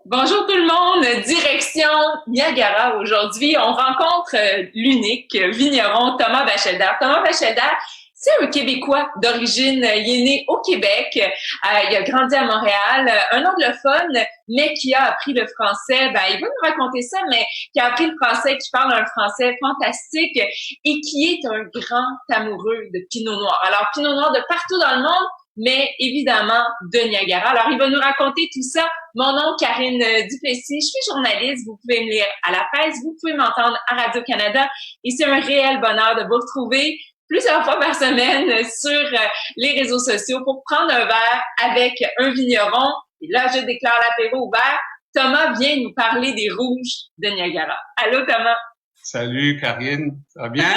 Bonjour tout le monde, direction Niagara aujourd'hui. On rencontre l'unique vigneron Thomas Bachelder. Thomas Bachelder, c'est un Québécois d'origine. Il est né au Québec, il a grandi à Montréal, un anglophone, mais qui a appris le français. Il va nous raconter ça, mais qui a appris le français, qui parle un français fantastique et qui est un grand amoureux de Pinot Noir. Alors, Pinot Noir de partout dans le monde, mais évidemment de Niagara. Alors, il va nous raconter tout ça. Mon nom, Karine Duplessis, je suis journaliste, vous pouvez me lire à la presse, vous pouvez m'entendre à Radio-Canada et c'est un réel bonheur de vous retrouver plusieurs fois par semaine sur les réseaux sociaux pour prendre un verre avec un vigneron. Et là, je déclare l'apéro ouvert. Thomas vient nous parler des rouges de Niagara. Allô, Thomas? Salut, Karine. Ça va bien?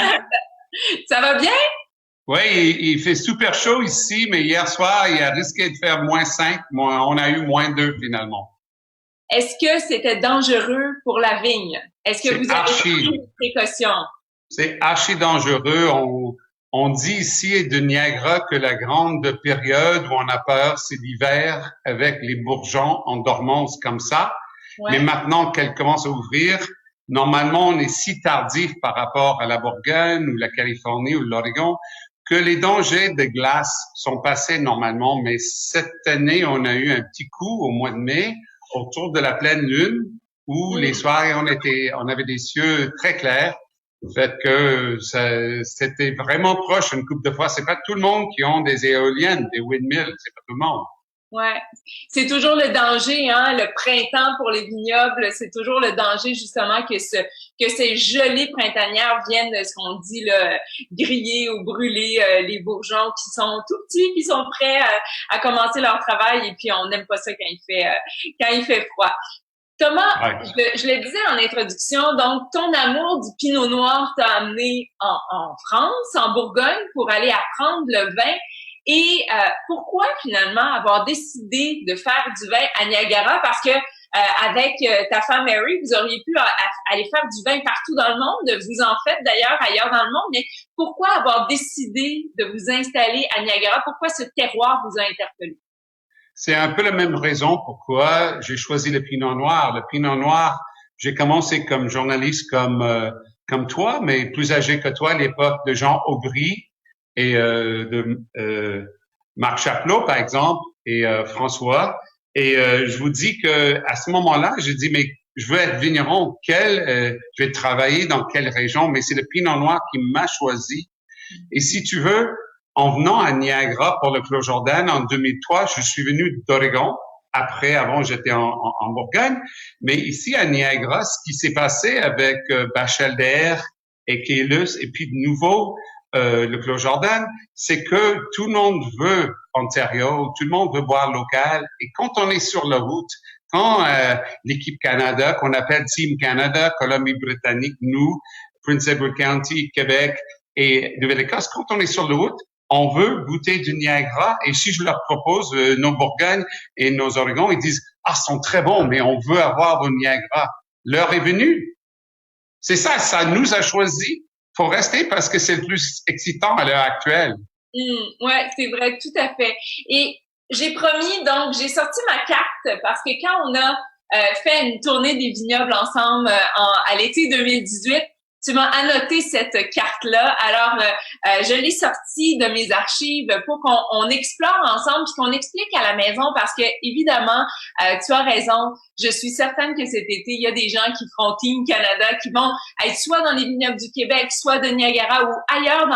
Ça va bien? Oui, il fait super chaud ici, mais hier soir, il a risqué de faire -5. On a eu -2 finalement. Est-ce que c'était dangereux pour la vigne? Est-ce que vous avez pris des précautions? C'est archi dangereux. On dit ici de Niagara que la grande période où on a peur, c'est l'hiver avec les bourgeons en dormance comme ça. Ouais. Mais maintenant qu'elle commence à ouvrir, normalement, on est si tardif par rapport à la Bourgogne ou la Californie ou l'Oregon que les dangers de glace sont passés normalement. Mais cette année, on a eu un petit coup au mois de mai autour de la pleine lune où les soirs, on avait des cieux très clairs. Fait que c'était vraiment proche une couple de fois. C'est pas tout le monde qui ont des éoliennes, des windmills, c'est pas tout le monde. Ouais, c'est toujours le danger, hein. Le printemps pour les vignobles, c'est toujours le danger justement que ces gelées printanières viennent, ce qu'on dit là, griller ou brûler les bourgeons qui sont tout petits, qui sont prêts à commencer leur travail. Et puis on n'aime pas ça quand il fait froid. Thomas, ouais. je le disais en introduction, donc ton amour du Pinot Noir t'a amené en France, en Bourgogne, pour aller apprendre le vin. Et pourquoi finalement avoir décidé de faire du vin à Niagara? Parce que avec ta femme Mary, vous auriez pu aller faire du vin partout dans le monde. Vous en faites d'ailleurs ailleurs dans le monde. Mais pourquoi avoir décidé de vous installer à Niagara? Pourquoi ce terroir vous a interpellé? C'est un peu la même raison pourquoi j'ai choisi le Pinot Noir. Le Pinot Noir, j'ai commencé comme journaliste comme toi, mais plus âgé que toi à l'époque de Jean Aubry et Marc Chapelot, par exemple, et François. Et je vous dis que à ce moment-là, j'ai dit, mais je veux être vigneron. Je vais travailler dans quelle région? Mais c'est le Pinot Noir qui m'a choisi. Et si tu veux, en venant à Niagara pour le Clos Jordan en 2003, je suis venu d'Oregon. Avant, j'étais en Bourgogne. Mais ici, à Niagara, ce qui s'est passé avec Bachelder et Keylus, et puis de nouveau, le Clos Jordan, c'est que tout le monde veut Ontario, tout le monde veut boire local. Et quand on est sur la route, quand l'équipe Canada, qu'on appelle Team Canada, Colombie-Britannique, nous, Prince Edward County, Québec et Nouvelle-Écosse, quand on est sur la route, on veut goûter du Niagara. Et si je leur propose nos Bourgognes et nos Oregon, ils disent « Ah, sont très bons, mais on veut avoir au Niagara. » L'heure est venue. C'est ça, ça nous a choisi. Faut rester parce que c'est le plus excitant à l'heure actuelle. Ouais, c'est vrai, tout à fait. Et j'ai promis, donc, j'ai sorti ma carte parce que quand on a fait une tournée des vignobles ensemble à l'été 2018, tu m'as annoté cette carte-là. Alors, je l'ai sortie de mes archives pour qu'on explore ensemble puis qu'on explique à la maison parce que, évidemment, tu as raison. Je suis certaine que cet été, il y a des gens qui feront Team Canada, qui vont être soit dans les vignobles du Québec, soit de Niagara ou ailleurs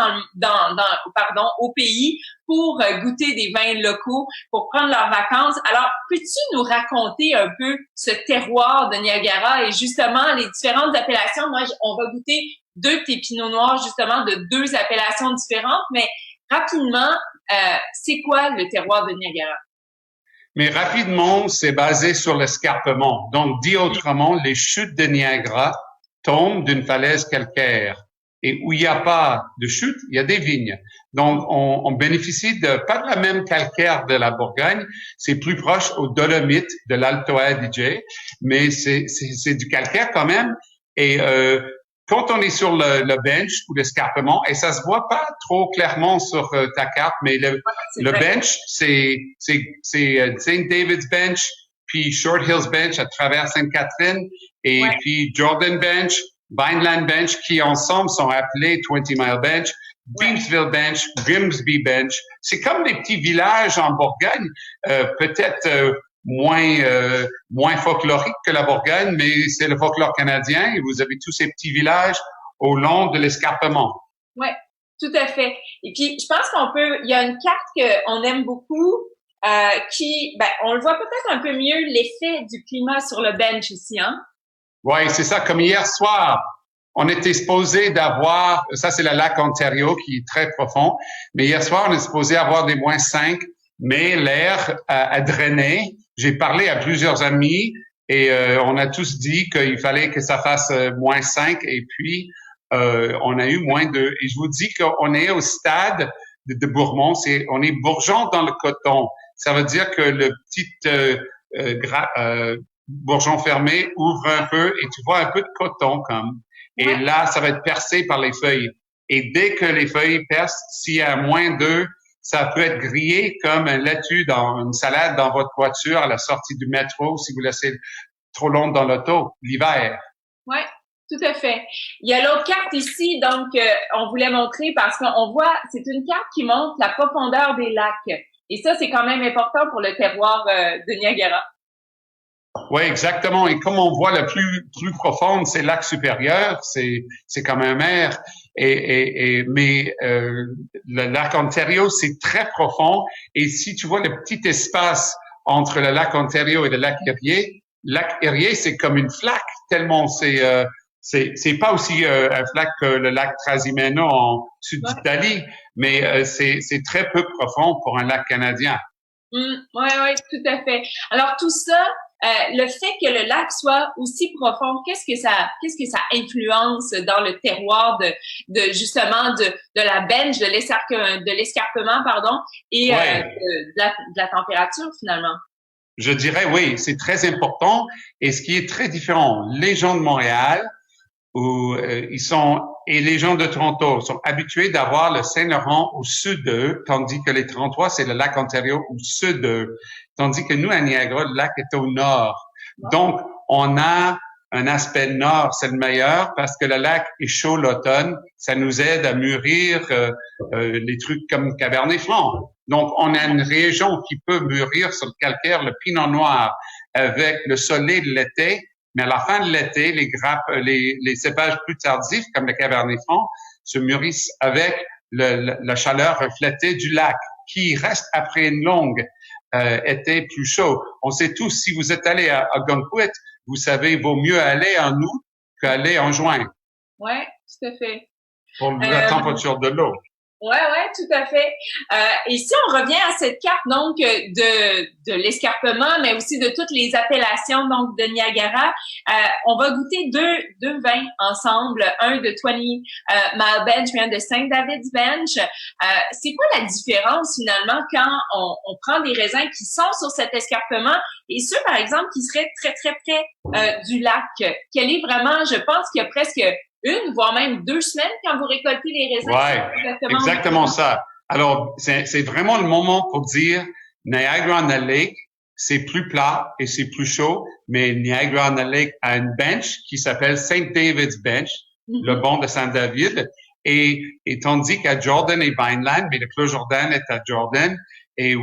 au pays pour goûter des vins locaux, pour prendre leurs vacances. Alors, peux-tu nous raconter un peu ce terroir de Niagara et justement les différentes appellations? Moi, on va goûter 2 de tes pinots noirs, justement, de 2 appellations différentes, mais rapidement, c'est quoi le terroir de Niagara? Mais rapidement, c'est basé sur l'escarpement. Donc, dit autrement, les chutes de Niagara tombent d'une falaise calcaire. Et où il n'y a pas de chute, il y a des vignes. Donc, on bénéficie pas de la même calcaire de la Bourgogne. C'est plus proche aux Dolomites de l'Alto Adige, mais c'est du calcaire quand même. Et quand on est sur le bench ou l'escarpement, et ça se voit pas trop clairement sur ta carte, mais le bench, c'est St. David's Bench puis Short Hills Bench à travers Sainte-Catherine, et Ouais. puis Jordan Bench, Vineland Bench, qui ensemble sont appelés 20 Mile Bench, Ouais. Deemsville Bench, Grimsby Bench. C'est comme des petits villages en Bourgogne, peut-être moins folklorique que la Bourgogne, mais c'est le folklore canadien et vous avez tous ces petits villages au long de l'escarpement. Ouais, tout à fait. Et puis, je pense il y a une carte qu'on aime beaucoup, on le voit peut-être un peu mieux l'effet du climat sur le bench ici, hein? Oui, c'est ça. Comme hier soir, on était supposé d'avoir, ça c'est le lac Ontario qui est très profond, mais hier soir, on est supposé avoir des -5, mais l'air a drainé. J'ai parlé à plusieurs amis et on a tous dit qu'il fallait que ça fasse -5 et puis on a eu -2. Et je vous dis qu'on est au stade de Bourmont, on est bourgeon dans le coton. Ça veut dire que le petit bourgeon fermé ouvre un peu et tu vois un peu de coton comme. Et Ouais. là, ça va être percé par les feuilles. Et dès que les feuilles percent, s'il y a -2, ça peut être grillé comme un laitue dans une salade dans votre voiture à la sortie du métro si vous laissez trop long dans l'auto l'hiver. Ouais, tout à fait. Il y a l'autre carte ici, donc on voulait montrer parce qu'on voit, c'est une carte qui montre la profondeur des lacs. Et ça, c'est quand même important pour le terroir de Niagara. Oui, exactement. Et comme on voit le plus profond, c'est le lac supérieur, c'est comme un mer. Mais le lac Ontario, c'est très profond. Et si tu vois le petit espace entre le lac Ontario et le lac Erie, c'est comme une flaque tellement c'est pas aussi un flaque que le lac Trasimeno en sud d'Italie, mais c'est très peu profond pour un lac canadien. Ouais, tout à fait. Alors tout ça, le fait que le lac soit aussi profond, qu'est-ce que ça influence dans le terroir justement de la benche, de l'escarpement, pardon, et de la température finalement? Je dirais oui, c'est très important. Et ce qui est très différent, les gens de Montréal où et les gens de Toronto sont habitués d'avoir le Saint-Laurent au sud d'eux, tandis que les Torontois, c'est le lac Ontario au sud d'eux, tandis que nous, à Niagara, le lac est au nord. Donc, on a un aspect nord, c'est le meilleur parce que le lac est chaud l'automne, ça nous aide à mûrir les trucs comme Cabernet Franc. Donc, on a une région qui peut mûrir sur le calcaire, le pinot noir, avec le soleil de l'été. Mais à la fin de l'été, les grappes, les cépages plus tardifs, comme le Cabernet Franc, se mûrissent avec la chaleur reflétée du lac, qui reste après une longue été plus chaud. On sait tous, si vous êtes allé à Gunquit, vous savez, il vaut mieux aller en août qu'aller en juin. Ouais, tout à fait. Pour la température de l'eau. Ouais, tout à fait. Et si on revient à cette carte donc de l'escarpement, mais aussi de toutes les appellations donc de Niagara, on va goûter deux vins ensemble, un de 20 Mile Bench, puis un de St. David's Bench. C'est quoi la différence finalement quand on prend des raisins qui sont sur cet escarpement et ceux par exemple qui seraient très très près du lac? Quel est vraiment, je pense qu'il y a presque voire même 2 semaines quand vous récoltez les raisins. Ouais, exactement ça. Alors, c'est vraiment le moment pour dire Niagara-on-the-Lake, c'est plus plat et c'est plus chaud, mais Niagara-on-the-Lake a une bench qui s'appelle St. David's Bench, le banc de Saint-David, et tandis qu'à Jordan et Vineland, mais le Clos Jordan est à Jordan, et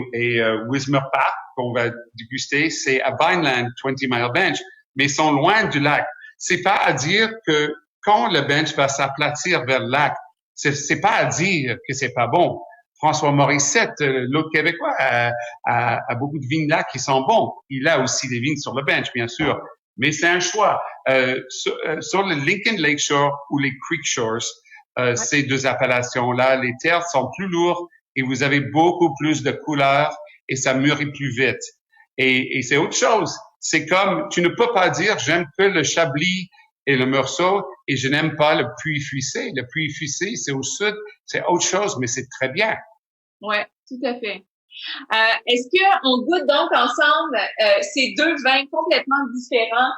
Wismer Park, qu'on va déguster, c'est à Vineland, 20 Mile Bench, mais ils sont loin du lac. C'est pas à dire que quand le bench va s'aplatir vers le lac, c'est pas à dire que c'est pas bon. François Morissette, l'autre Québécois, a beaucoup de vignes là qui sont bons. Il a aussi des vignes sur le bench, bien sûr. Mais c'est un choix. Sur le Lincoln Lakeshore ou les Creek Shores, ces deux appellations-là, les terres sont plus lourdes et vous avez beaucoup plus de couleurs et ça mûrit plus vite. Et c'est autre chose. C'est comme, tu ne peux pas dire, j'aime que le Chablis et le Meursault, et je n'aime pas le Puy-Fuissé. Le Puy-Fuissé, c'est au sud, c'est autre chose, mais c'est très bien. Ouais, tout à fait. Est-ce qu'on goûte donc ensemble ces deux vins complètement différents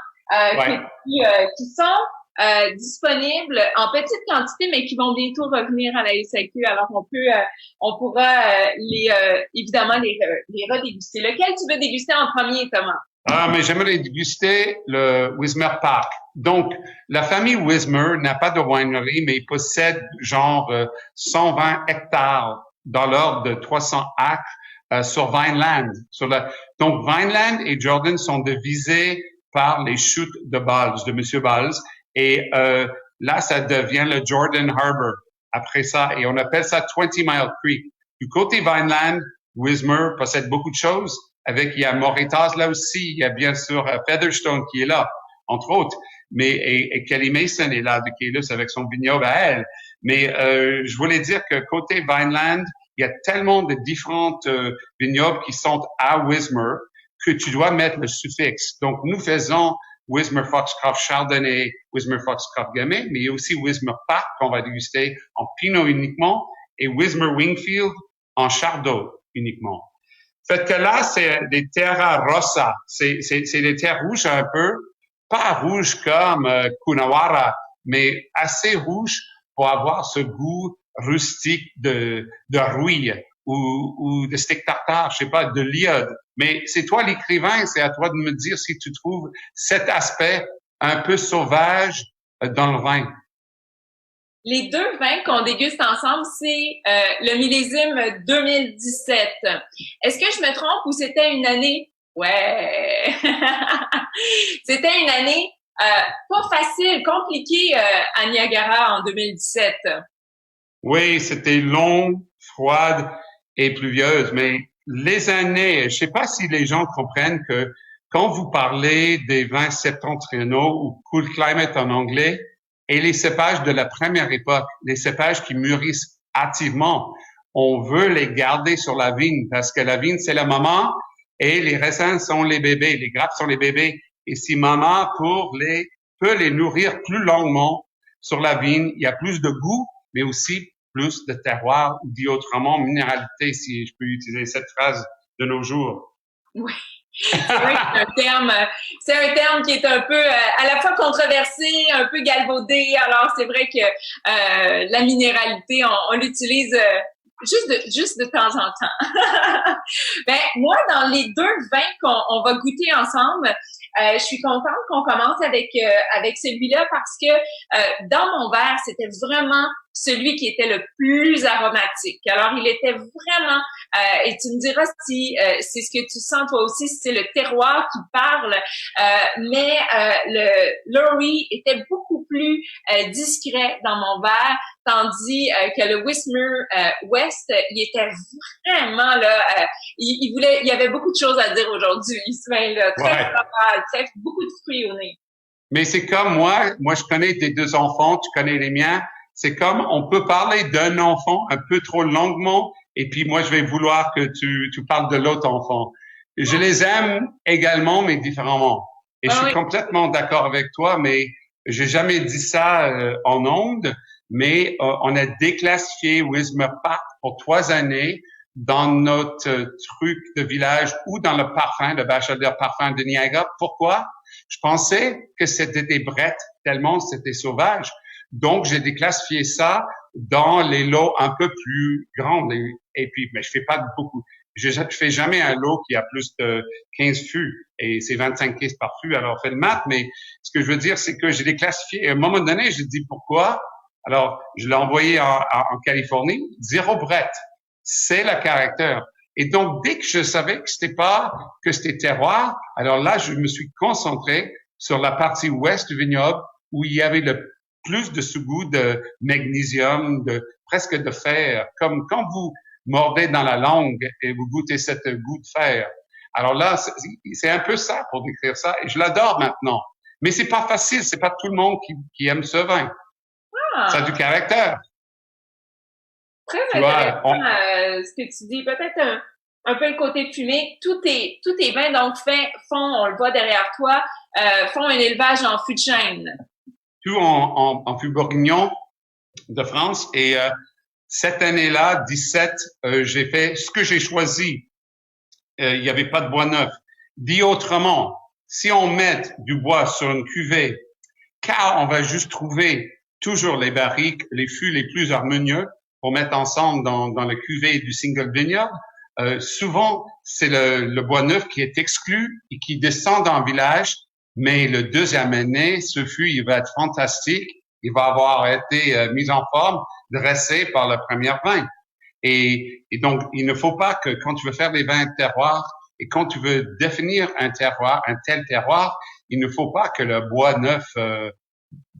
qui sont disponibles en petite quantité, mais qui vont bientôt revenir à la SAQ. Alors on pourra évidemment les redéguster. Lequel tu veux déguster en premier, Thomas? Ah, mais j'aimerais déguster le Wismer Park. Donc, la famille Wismer n'a pas de winery, mais ils possèdent genre 120 hectares dans l'ordre de 300 acres sur Vineland. Donc, Vineland et Jordan sont divisés par les chutes de Balls, de Monsieur Balls. Et là, ça devient le Jordan Harbor après ça. Et on appelle ça 20 Mile Creek. Du côté Vineland, Wismer possède beaucoup de choses. Il y a Moritas là aussi, il y a bien sûr Featherstone qui est là, entre autres. Et Kelly Mason est là de Keylus avec son vignoble à elle. Mais je voulais dire que côté Vineland, il y a tellement de différentes vignobles qui sont à Wismer que tu dois mettre le suffixe. Donc, nous faisons Wismer Foxcroft Chardonnay, Wismer Foxcroft Gamay, mais il y a aussi Wismer Park qu'on va déguster en Pinot uniquement et Wismer Wingfield en Chardonnay uniquement. Fait que là, c'est des terra rossa. C'est des terres rouges un peu, pas rouges comme Coonawarra, mais assez rouges pour avoir ce goût rustique de rouille ou de steak tartare, je sais pas, de l'iode. Mais c'est toi l'écrivain, c'est à toi de me dire si tu trouves cet aspect un peu sauvage dans le vin. Les deux vins qu'on déguste ensemble, c'est le millésime 2017. Est-ce que je me trompe ou c'était une année? Ouais! C'était une année pas facile, compliquée à Niagara en 2017. Oui, c'était long, froide et pluvieuse, mais les années, je sais pas si les gens comprennent que quand vous parlez des vins septentrionaux ou cool climate en anglais, et les cépages de la première époque, les cépages qui mûrissent hâtivement, on veut les garder sur la vigne parce que la vigne, c'est la maman et les raisins sont les bébés, les grappes sont les bébés. Et si maman peut les nourrir plus longuement sur la vigne, il y a plus de goût, mais aussi plus de terroir, ou dit autrement, minéralité, si je peux utiliser cette phrase de nos jours. Oui. C'est vrai que c'est un terme qui est un peu à la fois controversé, un peu galvaudé. Alors c'est vrai que la minéralité, on l'utilise juste de temps en temps. Ben moi, dans les deux vins qu'on va goûter ensemble, je suis contente qu'on commence avec celui-là parce que dans mon verre, c'était vraiment celui qui était le plus aromatique. Alors, il était vraiment, et tu me diras si c'est ce que tu sens toi aussi, si c'est le terroir qui parle, mais le Lowry était beaucoup plus discret dans mon verre, tandis que le Wismer West, il était vraiment là, il y avait beaucoup de choses à dire aujourd'hui, ce vin-là, très beaucoup de fruits au nez. Mais c'est comme moi je connais tes deux enfants, tu connais les miens. C'est comme on peut parler d'un enfant un peu trop longuement et puis moi je vais vouloir que tu parles de l'autre enfant. Je les aime également mais différemment. Et je suis complètement d'accord avec toi, mais j'ai jamais dit ça en ondes, mais on a déclassifié Wismer Park pour 3 années dans notre truc de village ou dans le parfum, le bachelor parfum de Niagara. Pourquoi? Je pensais que c'était des brettes tellement c'était sauvage. Donc, j'ai déclassifié ça dans les lots un peu plus grands. Et puis, mais je fais pas beaucoup. Je fais jamais un lot qui a plus de 15 fûts et c'est 25 caisses par fût. Alors, fais le maths, mais ce que je veux dire, c'est que j'ai déclassifié. À un moment donné, j'ai dit pourquoi. Alors, je l'ai envoyé en Californie. 0 brette. C'est le caractère. Et donc, dès que je savais que c'était terroir, alors là, je me suis concentré sur la partie ouest du vignoble où il y avait le plus de ce goût de magnésium, presque de fer, comme quand vous mordez dans la langue et vous goûtez ce goût de fer. Alors là, c'est un peu ça pour décrire ça, et je l'adore maintenant. Mais c'est pas facile, c'est pas tout le monde qui aime ce vin. Ça a du caractère. Très intéressant ce que tu dis. Peut-être un peu le côté fumé. Tous tes vins donc font, on le voit derrière toi, font un élevage en fût de chêne. Tout en fût bourguignon de France. Et cette année-là, 17, j'ai fait ce que j'ai choisi. Il n'y avait pas de bois neuf. Dit autrement, si on met du bois sur une cuvée, car on va juste trouver toujours les barriques, les fûts les plus harmonieux pour mettre ensemble dans le cuvée du single vineyard. souvent, c'est le bois neuf qui est exclu et qui descend dans le village, mais le deuxième année, ce fût, il va être fantastique. Il va avoir été mis en forme, dressé par la première vin. Et donc, il ne faut pas que quand tu veux faire des vins de terroir et quand tu veux définir un terroir, un tel terroir, il ne faut pas que le bois neuf,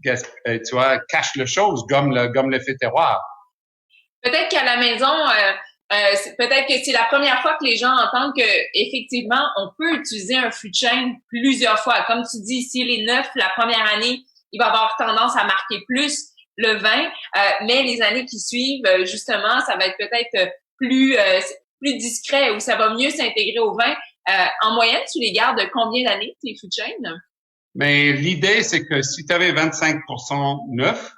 tu vois, cache les choses comme l'effet terroir. Peut-être qu'à la maison, peut-être que c'est la première fois que les gens entendent que effectivement, on peut utiliser un fût de chêne plusieurs fois. Comme tu dis, s'il est neuf la première année, il va avoir tendance à marquer plus le vin, mais les années qui suivent, justement, ça va être peut-être plus discret ou ça va mieux s'intégrer au vin. En moyenne, tu les gardes combien d'années, tes fûts de chêne? Mais l'idée, c'est que si tu avais 25% neuf,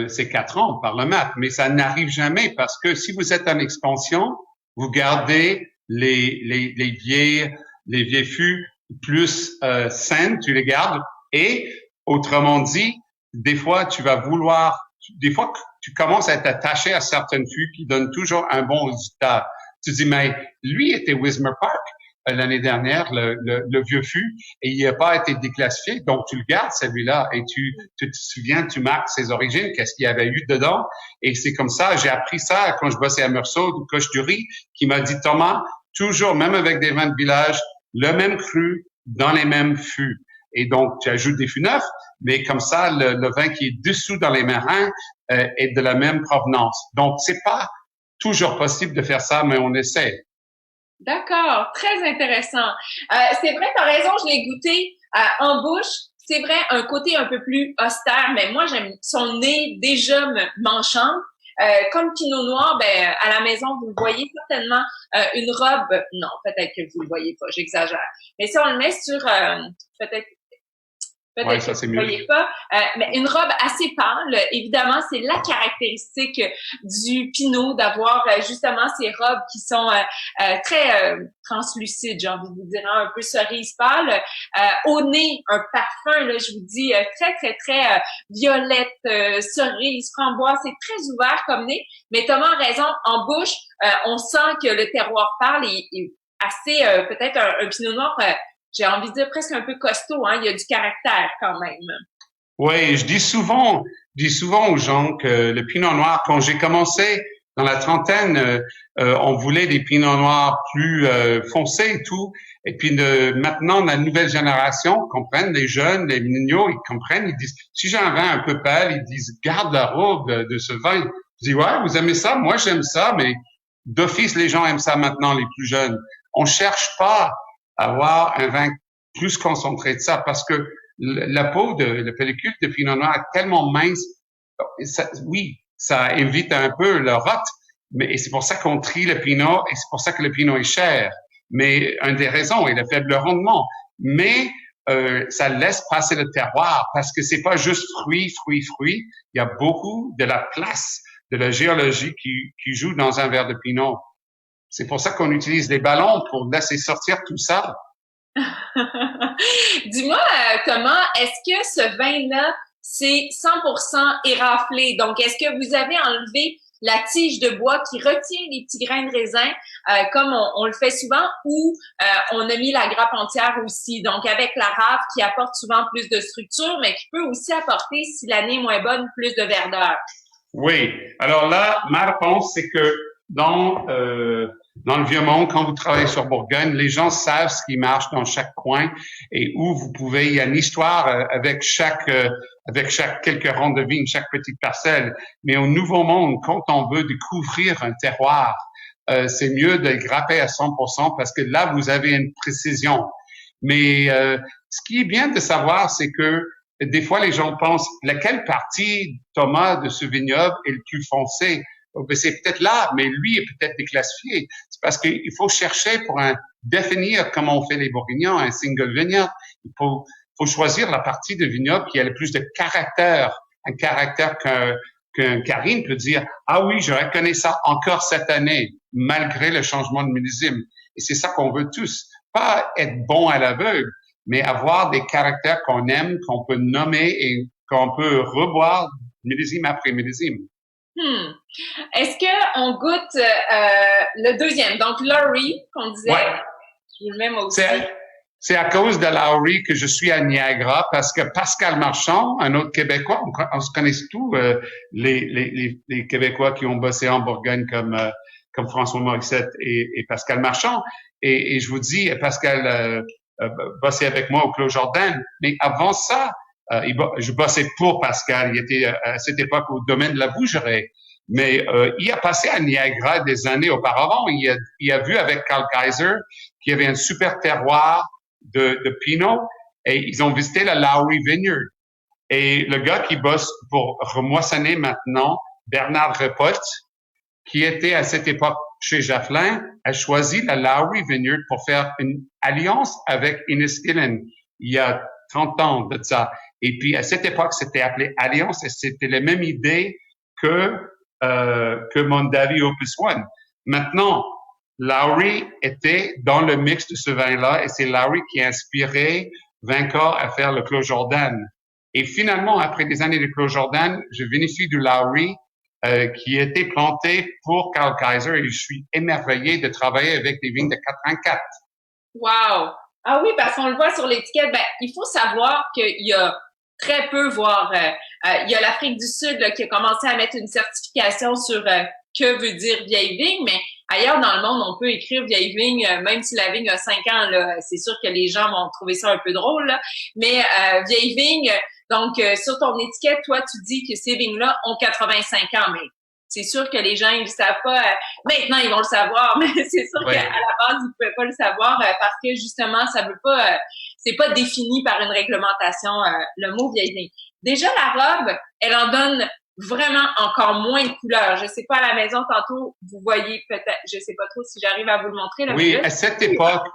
c'est 4 ans par le math, mais ça n'arrive jamais parce que si vous êtes en expansion, vous gardez les vieilles fûts plus saines, tu les gardes et autrement dit, des fois des fois tu commences à être attaché à certaines fûts qui donnent toujours un bon résultat. Tu dis mais lui était Wismer Park l'année dernière, le vieux fût, et il n'a pas été déclassifié, donc tu le gardes celui-là et tu te souviens, tu marques ses origines, qu'est-ce qu'il y avait eu dedans, et c'est comme ça, j'ai appris ça quand je bossais à Meursault ou Coche du Riz, qui m'a dit Thomas, toujours, même avec des vins de village, le même cru dans les mêmes fûts. Et donc, tu ajoutes des fûts neufs, mais comme ça, le vin qui est dessous dans les marins est de la même provenance. Donc, c'est pas toujours possible de faire ça, mais on essaie. D'accord, très intéressant. C'est vrai, t'as raison, je l'ai goûté en bouche. C'est vrai, un côté un peu plus austère, mais moi, j'aime son nez déjà m'enchante. Comme Pinot Noir, ben à la maison, vous le voyez certainement une robe. Non, peut-être que vous le voyez pas, j'exagère. Mais si on le met sur peut-être Ouais, peut-être ça que c'est vous ne mieux. voyez pas, mais une robe assez pâle. Évidemment, c'est la caractéristique du Pinot d'avoir justement ces robes qui sont très translucides, j'ai envie de vous dire, hein, un peu cerise pâle. Au nez, un parfum, là, je vous dis, très, très, très violette, cerise, framboise. C'est très ouvert comme nez. Mais Thomas a raison, en bouche, on sent que le terroir pâle est assez, peut-être un Pinot Noir j'ai envie de dire presque un peu costaud, hein. Il y a du caractère quand même. Oui, je dis souvent aux gens que le pinot noir, quand j'ai commencé dans la trentaine, on voulait des pinots noirs plus foncés et tout. Et puis maintenant, la nouvelle génération comprennent, les jeunes, les milléniaux, ils comprennent, ils disent, si j'ai un vin un peu pâle, ils disent, garde la robe de ce vin. Je dis, ouais, vous aimez ça? Moi, j'aime ça, mais d'office, les gens aiment ça maintenant, les plus jeunes. On cherche pas à avoir un vin plus concentré de ça parce que la peau de la pellicule de Pinot Noir est tellement mince. Oui, ça invite un peu le rot, mais et c'est pour ça qu'on trie le Pinot et c'est pour ça que le Pinot est cher. Mais une des raisons est le faible rendement. Mais ça laisse passer le terroir parce que c'est pas juste fruits. Il y a beaucoup de la place, de la géologie qui joue dans un verre de Pinot. C'est pour ça qu'on utilise des ballons pour laisser sortir tout ça. Dis-moi, Thomas, est-ce que ce vin-là, c'est 100% éraflé? Donc, est-ce que vous avez enlevé la tige de bois qui retient les petits grains de raisin, comme on le fait souvent, ou on a mis la grappe entière aussi, donc avec la rave qui apporte souvent plus de structure, mais qui peut aussi apporter, si l'année est moins bonne, plus de verdeur? Oui. Alors là, ma réponse, c'est que dans le Vieux-Monde, quand vous travaillez sur Bourgogne, les gens savent ce qui marche dans chaque coin et où vous pouvez. Il y a une histoire avec chaque quelques ronds de vigne, chaque petite parcelle. Mais au Nouveau Monde, quand on veut découvrir un terroir, c'est mieux de le grapper à 100% parce que là, vous avez une précision. Mais ce qui est bien de savoir, c'est que des fois, les gens pensent, laquelle partie, Thomas, de ce vignoble est le plus foncé? C'est peut-être là, mais lui est peut-être déclassifié. C'est parce qu'il faut chercher pour définir comment on fait les bourguignons, un single vineyard. Il faut choisir la partie de vignoble qui a le plus de caractère, un caractère qu'un Karine peut dire, ah oui, je reconnais ça encore cette année, malgré le changement de millésime. Et c'est ça qu'on veut tous. Pas être bon à l'aveugle, mais avoir des caractères qu'on aime, qu'on peut nommer et qu'on peut revoir millésime après millésime. Hmm. Est-ce que on goûte le deuxième, donc Laurie, qu'on disait, Ouais. je le mets moi aussi. C'est à cause de Laurie que je suis à Niagara, parce que Pascal Marchand, un autre Québécois, on se connaît tous les Québécois qui ont bossé en Bourgogne comme François Morissette et Pascal Marchand. Et je vous dis, Pascal bossait avec moi au Clos Jordan. Mais avant ça, je bossais pour Pascal. Il était à cette époque au domaine de la boucherie. Mais il a passé à Niagara des années auparavant. Il a vu avec Carl Kaiser qu'il y avait un super terroir de Pinot, et ils ont visité la Lowry Vineyard. Et le gars qui bosse pour remoissonner maintenant, Bernard Repotte, qui était à cette époque chez Jaffelin, a choisi la Lowry Vineyard pour faire une alliance avec Inniskillen il y a 30 ans de ça. Et puis à cette époque, c'était appelé Alliance, et c'était la même idée que Mondavi Opus One. Maintenant, Lowry était dans le mix de ce vin-là, et c'est Lowry qui a inspiré Vincor à faire le Clos Jordan. Et finalement, après des années de Clos Jordan, je bénéficie du Lowry qui a été planté pour Carl Kaiser, et je suis émerveillé de travailler avec des vignes de 84. Wow! Ah oui, parce qu'on le voit sur l'étiquette. Ben, il faut savoir qu'il y a très peu, voire il y a l'Afrique du Sud là, qui a commencé à mettre une certification sur que veut dire vieille vigne, mais ailleurs dans le monde, on peut écrire vieille vigne, même si la vigne a 5 ans, là, c'est sûr que les gens vont trouver ça un peu drôle, là, mais vieille vigne, donc sur ton étiquette, toi, tu dis que ces vignes-là ont 85 ans, mais c'est sûr que les gens, ils le savent pas. Maintenant, ils vont le savoir, mais c'est sûr qu'à la base, ils pouvaient pas le savoir parce que justement, ça veut pas, c'est pas défini par une réglementation, le mot vieille vigne. Déjà, la robe, elle en donne vraiment encore moins de couleurs. Je sais pas, à la maison, tantôt, vous voyez peut-être, je sais pas trop si j'arrive à vous le montrer. Là, oui, à cette époque,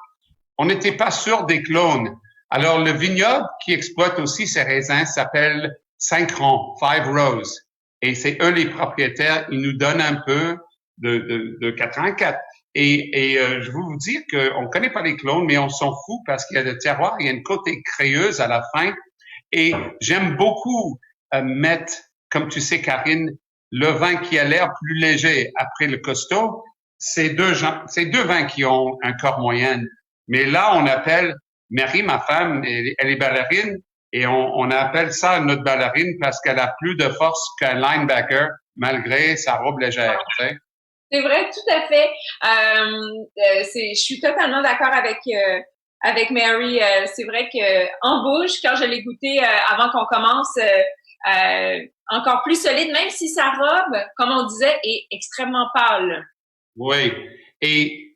on n'était pas sûr des clones. Alors, le vignoble qui exploite aussi ces raisins s'appelle 5 rangs, 5 rows. Et c'est eux les propriétaires. Ils nous donnent un peu de 84. Et je veux vous dire qu'on connaît pas les clones, mais on s'en fout parce qu'il y a le terroir, il y a une côté créeuse à la fin. Et j'aime beaucoup mettre, comme tu sais, Karine, le vin qui a l'air plus léger après le costaud. C'est deux vins qui ont un corps moyen. Mais là, on appelle Marie, ma femme, elle est ballerine. Et on appelle ça notre ballerine parce qu'elle a plus de force qu'un linebacker malgré sa robe légère. Tu sais? C'est vrai, tout à fait. Je suis totalement d'accord avec Mary. C'est vrai que en bouche, quand je l'ai goûté avant qu'on commence, encore plus solide, même si sa robe, comme on disait, est extrêmement pâle. Oui. Et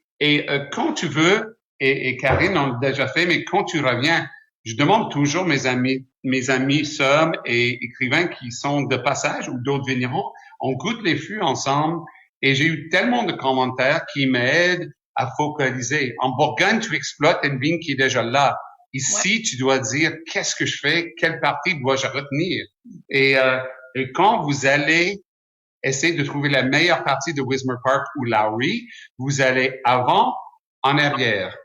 quand tu veux, et Karine, on l'a déjà fait, mais quand tu reviens, je demande toujours mes amis sommes et écrivains qui sont de passage ou d'autres vignerons, on goûte les fûts ensemble, et j'ai eu tellement de commentaires qui m'aident à focaliser. En Bourgogne, tu exploites une vigne qui est déjà là. Ici, tu dois dire qu'est-ce que je fais, quelle partie dois-je retenir. Et quand vous allez essayer de trouver la meilleure partie de Wismer Park ou Lowry, vous allez avant, en arrière,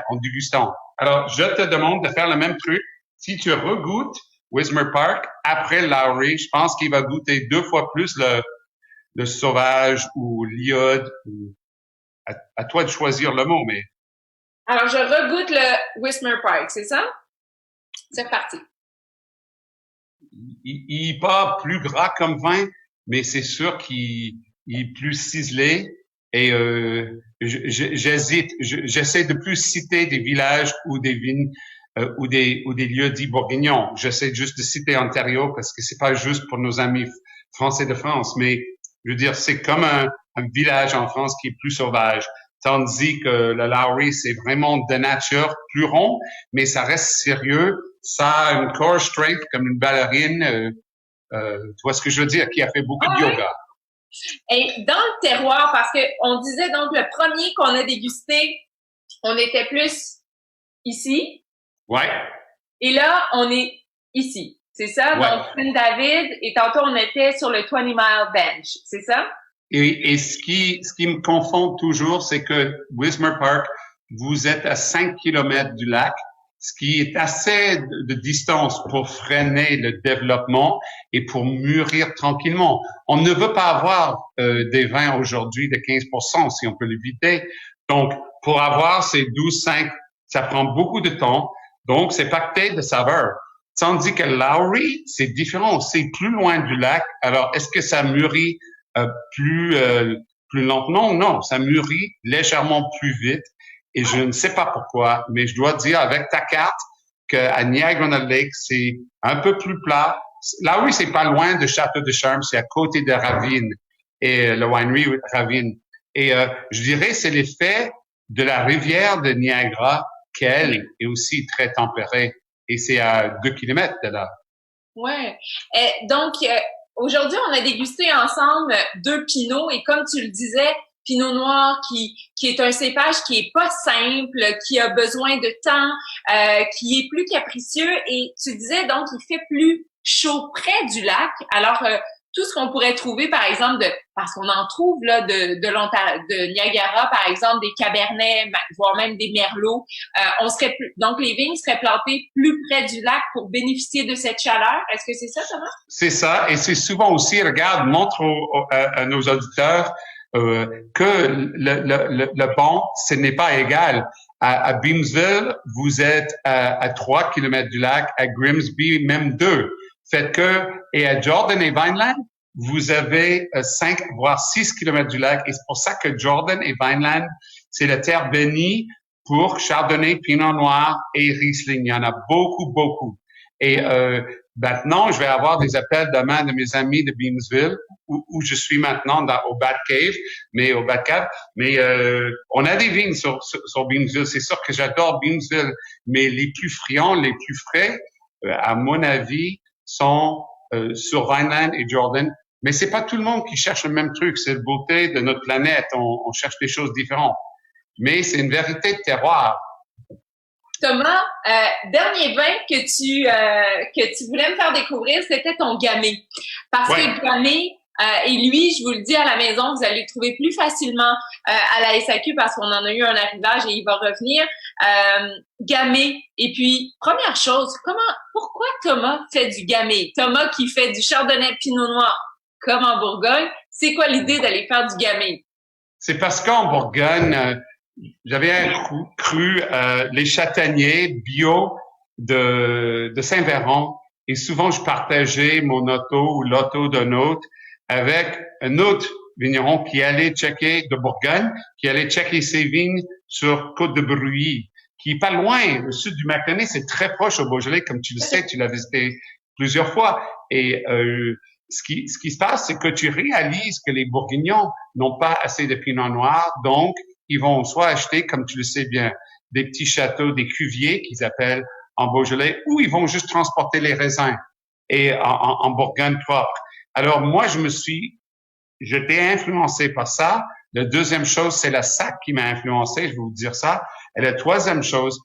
en dégustant. Alors, je te demande de faire le même truc. Si tu regoutes Wismer Park après Lowry, je pense qu'il va goûter 2 fois plus le sauvage ou l'iode. À toi de choisir le mot, mais... Alors, je regoute le Wismer Park, c'est ça? C'est reparti. Il est pas plus gras comme vin, mais c'est sûr qu'il est plus ciselé. Et j'hésite. J'essaie de plus citer des villages ou des vignes ou des lieux dits bourguignons. J'essaie juste de citer Ontario parce que c'est pas juste pour nos amis français de France, mais je veux dire, c'est comme un village en France qui est plus sauvage. Tandis que le Lowry, c'est vraiment de nature, plus rond, mais ça reste sérieux. Ça a une core strength comme une ballerine. Tu vois ce que je veux dire, qui a fait beaucoup de yoga. Et dans le terroir, parce que on disait donc le premier qu'on a dégusté, on était plus ici. Ouais. Et là, on est ici. C'est ça? Ouais. Donc, Saint-David, et tantôt, on était sur le 20 Mile Bench. C'est ça? Et ce qui me confond toujours, c'est que Wismer Park, vous êtes à 5 kilomètres du lac. ce qui est assez de distance pour freiner le développement et pour mûrir tranquillement. On ne veut pas avoir des vins aujourd'hui de 15% si on peut l'éviter. Donc, pour avoir ces 12,5, ça prend beaucoup de temps. Donc, c'est pacté de saveur. Tandis que Lowry, c'est différent. C'est plus loin du lac. Alors, est-ce que ça mûrit plus lentement? Non, ça mûrit légèrement plus vite. Et je ne sais pas pourquoi, mais je dois dire avec ta carte qu'à Niagara-on-the-Lake, c'est un peu plus plat. Lowry, c'est pas loin de Château de Charme, c'est à côté de Ravine et le winery Ravine. Et je dirais c'est l'effet de la rivière de Niagara qu'elle est aussi très tempérée. Et c'est à 2 kilomètres de là. Ouais. Donc, aujourd'hui, on a dégusté ensemble 2 pinots et comme tu le disais, Pinot Noir qui est un cépage qui est pas simple, qui a besoin de temps, qui est plus capricieux et tu disais donc il fait plus chaud près du lac. Alors tout ce qu'on pourrait trouver par exemple parce qu'on en trouve là de l'Ontario, de Niagara par exemple des cabernets voire même des merlots, donc les vignes seraient plantées plus près du lac pour bénéficier de cette chaleur. Est-ce que c'est ça, Thomas? C'est ça et c'est souvent aussi montre à nos auditeurs que le bon, ce n'est pas égal. À Beamsville, vous êtes à 3 kilomètres du lac, à Grimsby, même 2. Et à Jordan et Vineland, vous avez 5 voire 6 kilomètres du lac. Et c'est pour ça que Jordan et Vineland, c'est la terre bénie pour Chardonnay, Pinot Noir et Riesling. Il y en a beaucoup, beaucoup. Et maintenant, je vais avoir des appels demain de mes amis de Beamsville, où je suis maintenant au Batcave, mais on a des vignes sur Beamsville. C'est sûr que j'adore Beamsville, mais les plus friands, les plus frais, à mon avis, sont sur Vineland et Jordan. Mais c'est pas tout le monde qui cherche le même truc. C'est la beauté de notre planète. On cherche des choses différentes. Mais c'est une vérité de terroir. Thomas, dernier vin que tu voulais me faire découvrir, c'était ton Gamay. Parce que le Gamay, et lui, je vous le dis à la maison, vous allez le trouver plus facilement à la SAQ parce qu'on en a eu un arrivage et il va revenir. Gamay. Et puis, première chose, pourquoi Thomas fait du Gamay? Thomas qui fait du Chardonnay Pinot Noir comme en Bourgogne, c'est quoi l'idée d'aller faire du Gamay? C'est parce qu'en Bourgogne, j'avais un cru les châtaigniers bio de Saint-Véran et souvent je partageais mon auto ou l'auto d'un autre avec un autre vigneron qui allait checker de Bourgogne, qui allait checker ses vignes sur Côte-de-Bruy, qui est pas loin, le sud du Maconnais, c'est très proche au Beaujolais, comme tu le sais, tu l'as visité plusieurs fois. Et ce qui se passe, c'est que tu réalises que les Bourguignons n'ont pas assez de pinot noir, donc ils vont soit acheter, comme tu le sais bien, des petits châteaux, des cuviers qu'ils appellent en Beaujolais, ou ils vont juste transporter les raisins et en Bourgogne propre. Alors moi, j'étais influencé par ça. La deuxième chose, c'est la sac qui m'a influencé, je vais vous dire ça. Et la troisième chose,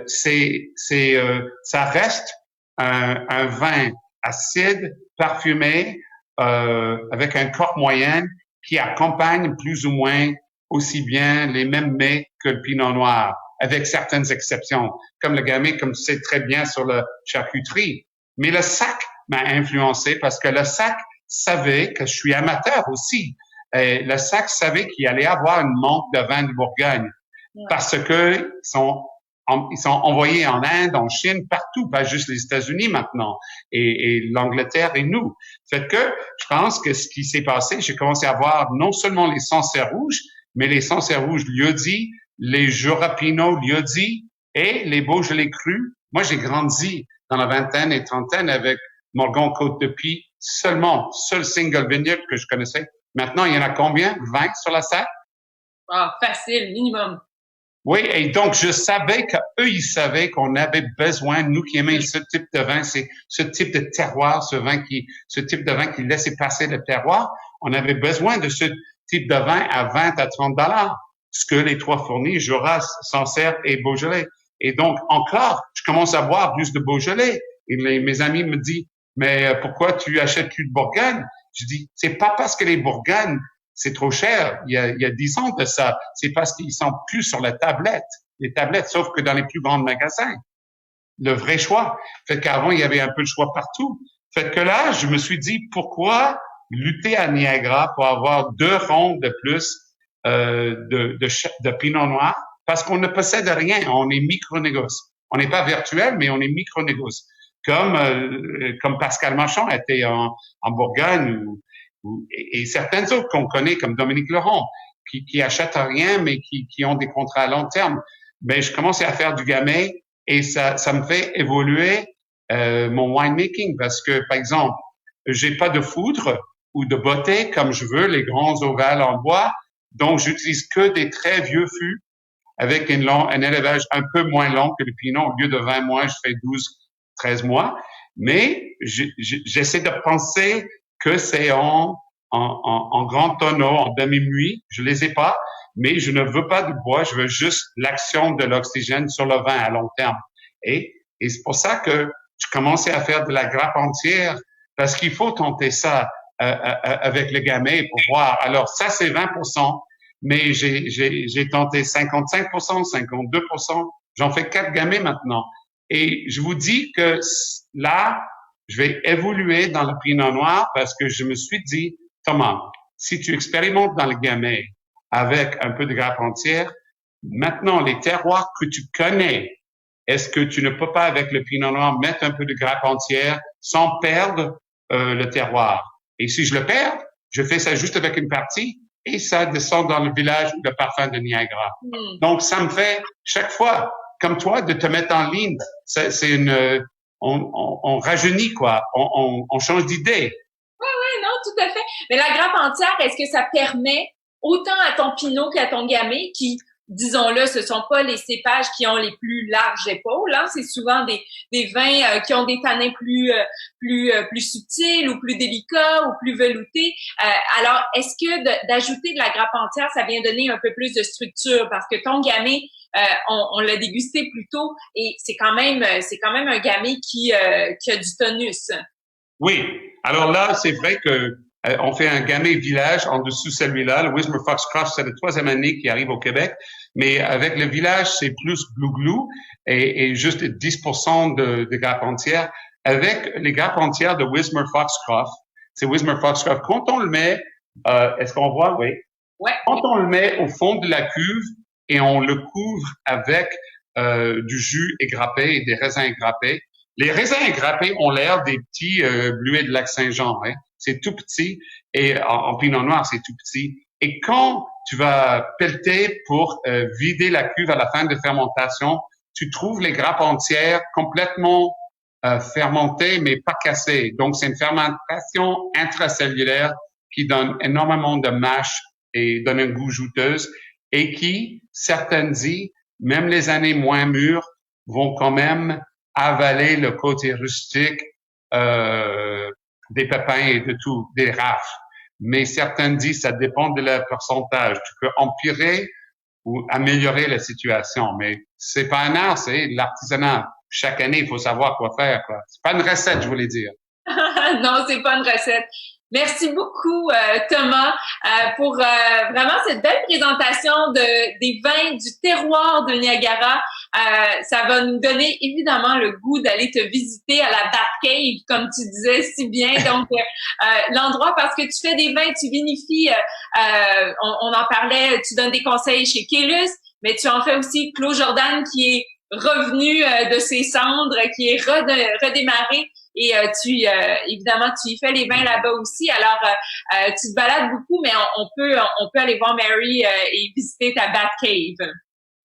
ça reste un vin acide, parfumé, avec un corps moyen qui accompagne plus ou moins aussi bien les mêmes mets que le pinot noir, avec certaines exceptions, comme le gamay, comme tu sais très bien sur la charcuterie. Mais le sac m'a influencé parce que le sac savait que je suis amateur aussi. Et le sac savait qu'il allait avoir une manque de vin de Bourgogne parce que ils sont envoyés en Inde, en Chine, partout, pas juste les États-Unis maintenant, et l'Angleterre et nous. Fait que je pense que ce qui s'est passé, j'ai commencé à voir non seulement les Sancerre rouges, mais les Sancerre rouges lieu-dit, les Jura Pinot lieu-dit et les Beaujolais crus. Moi, j'ai grandi dans la vingtaine et trentaine avec Morgon Côte-de-Pie, seul single vineyard que je connaissais. Maintenant, il y en a combien? 20 sur la sac? Ah, facile, minimum. Oui, et donc je savais qu'eux, ils savaient qu'on avait besoin, nous qui aimons ce type de vin, c'est ce type de terroir, ce type de vin qui laissait passer le terroir, on avait besoin de ce type de vin à 20 à 30 $, ce que les trois fournissent, Jura, Sancerre et Beaujolais. Et donc, encore, je commence à boire plus de Beaujolais. Et mes amis me disent, mais pourquoi tu achètes plus de Bourgogne? Je dis, c'est pas parce que les Bourgognes, c'est trop cher. Il y a 10 ans de ça. C'est parce qu'ils sont plus sur les tablettes, sauf que dans les plus grands magasins. le vrai choix. Fait qu'avant, il y avait un peu de choix partout. Fait que là, je me suis dit, pourquoi lutter à Niagara pour avoir 2 rondes de plus de Pinot Noir? Parce qu'on ne possède rien. On est micro-négoce. On n'est pas virtuel, mais on est micro-négoce. Comme Pascal Marchand était en Bourgogne et certaines autres qu'on connaît, comme Dominique Laurent, qui achètent rien, mais qui ont des contrats à long terme. Ben, je commençais à faire du gamay et ça me fait évoluer mon winemaking parce que, par exemple, j'ai pas de foudre ou de bottet comme je veux, les grands ovales en bois, donc j'utilise que des très vieux fûts avec un élevage un peu moins long que le pinot. Au lieu de 20 mois, je fais 13 mois. Mais j'essaie de penser que c'est en grand tonneau, en demi-muit. Je les ai pas, mais je ne veux pas de bois. Je veux juste l'action de l'oxygène sur le vin à long terme. Et c'est pour ça que je commençais à faire de la grappe entière parce qu'il faut tenter ça avec le gamay pour voir. Alors ça, c'est 20%. Mais j'ai tenté 55%, 52%. J'en fais 4 gamay maintenant. Et je vous dis que là, je vais évoluer dans le pinot noir parce que je me suis dit, Thomas, si tu expérimentes dans le gamay avec un peu de grappe entière, maintenant, les terroirs que tu connais, est-ce que tu ne peux pas, avec le pinot noir, mettre un peu de grappe entière sans perdre le terroir? Et si je le perds, je fais ça juste avec une partie et ça descend dans le village le parfum de Niagara. Donc, ça me fait chaque fois, comme toi, de te mettre en ligne. C'est on rajeunit, quoi. On change d'idée. Oui, non, tout à fait. Mais la grappe entière, est-ce que ça permet autant à ton pinot qu'à ton gamay qui, disons-le, ce sont pas les cépages qui ont les plus larges épaules, hein. C'est souvent des vins qui ont des tanins plus subtils ou plus délicats ou plus veloutés. Alors, est-ce que d'ajouter de la grappe entière, ça vient donner un peu plus de structure parce que ton gamay, on l'a dégusté plus tôt et c'est quand même un gamay qui a du tonus. Oui. Alors là, c'est vrai que on fait un gamay village en dessous celui-là. Le Wismer Foxcroft, c'est la 3e année qui arrive au Québec. Mais avec le village, c'est plus glou-glou et juste 10% de grappe entière. Avec les grappes entières de Wismer Foxcroft, c'est Wismer Foxcroft. Quand on le met, est-ce qu'on voit? Oui. Ouais. Quand on le met au fond de la cuve et on le couvre avec du jus égrappé et des raisins égrappés, les raisins égrappés ont l'air des petits bluets de Lac-Saint-Jean. Hein? C'est tout petit et en pinot noir, c'est tout petit. Et quand tu vas pelleter pour vider la cuve à la fin de fermentation, tu trouves les grappes entières complètement fermentées, mais pas cassées. Donc, c'est une fermentation intracellulaire qui donne énormément de mâche et donne un goût jouteuse et qui, certaines dit, même les années moins mûres, vont quand même avaler le côté rustique des pépins et de tout, des rafles. Mais certains disent ça dépend de leur pourcentage. Tu peux empirer ou améliorer la situation, mais c'est pas un art, c'est l'artisanat. Chaque année, il faut savoir quoi faire, quoi. C'est pas une recette, je voulais dire. Non, c'est pas une recette. Merci beaucoup, Thomas, pour vraiment cette belle présentation des vins du terroir de Niagara. Ça va nous donner évidemment le goût d'aller te visiter à la Batcave, comme tu disais si bien. Donc, l'endroit parce que tu fais des vins, tu vinifies. On en parlait, tu donnes des conseils chez Kélus, mais tu en fais aussi Clos Jordan qui est revenu de ses cendres, qui est redémarré. Et évidemment, tu y fais les vins là-bas aussi. Alors, tu te balades beaucoup, mais on peut aller voir Mary et visiter ta Batcave.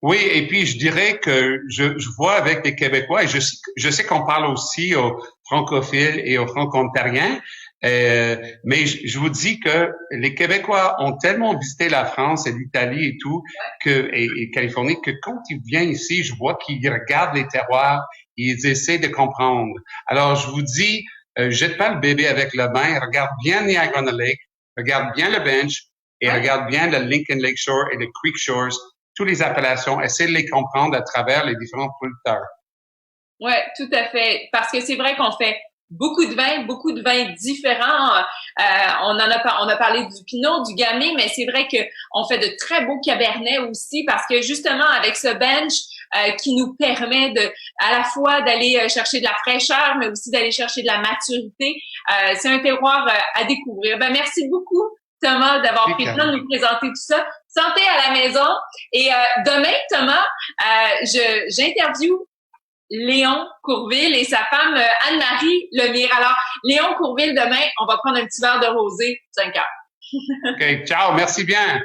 Oui, et puis je dirais que je vois avec les Québécois, et je sais qu'on parle aussi aux francophiles et aux franco-ontariens, mais je vous dis que les Québécois ont tellement visité la France et l'Italie et tout, et Californie, que quand ils viennent ici, je vois qu'ils regardent les terroirs, ils essaient de comprendre. Alors, je vous dis, jette pas le bébé avec le bain, regarde bien Niagara Lake, regarde bien le Bench, et regarde bien le Lincoln Lake Shore et le Creek Shores, toutes les appellations, essaie de les comprendre à travers les différents producteurs. Ouais, tout à fait. Parce que c'est vrai qu'on fait beaucoup de vins différents. On a parlé du Pinot, du Gamay, mais c'est vrai que on fait de très beaux Cabernets aussi parce que justement avec ce bench, qui nous permet de à la fois d'aller chercher de la fraîcheur, mais aussi d'aller chercher de la maturité. C'est un terroir à découvrir. Ben merci beaucoup, Thomas, d'avoir pris le temps de nous présenter tout ça. Santé à la maison. Et demain, Thomas, j'interviewe Léon Courville et sa femme Anne-Marie Lemire. Alors, Léon Courville, demain, on va prendre un petit verre de rosé, 5 heures. OK, ciao, merci bien.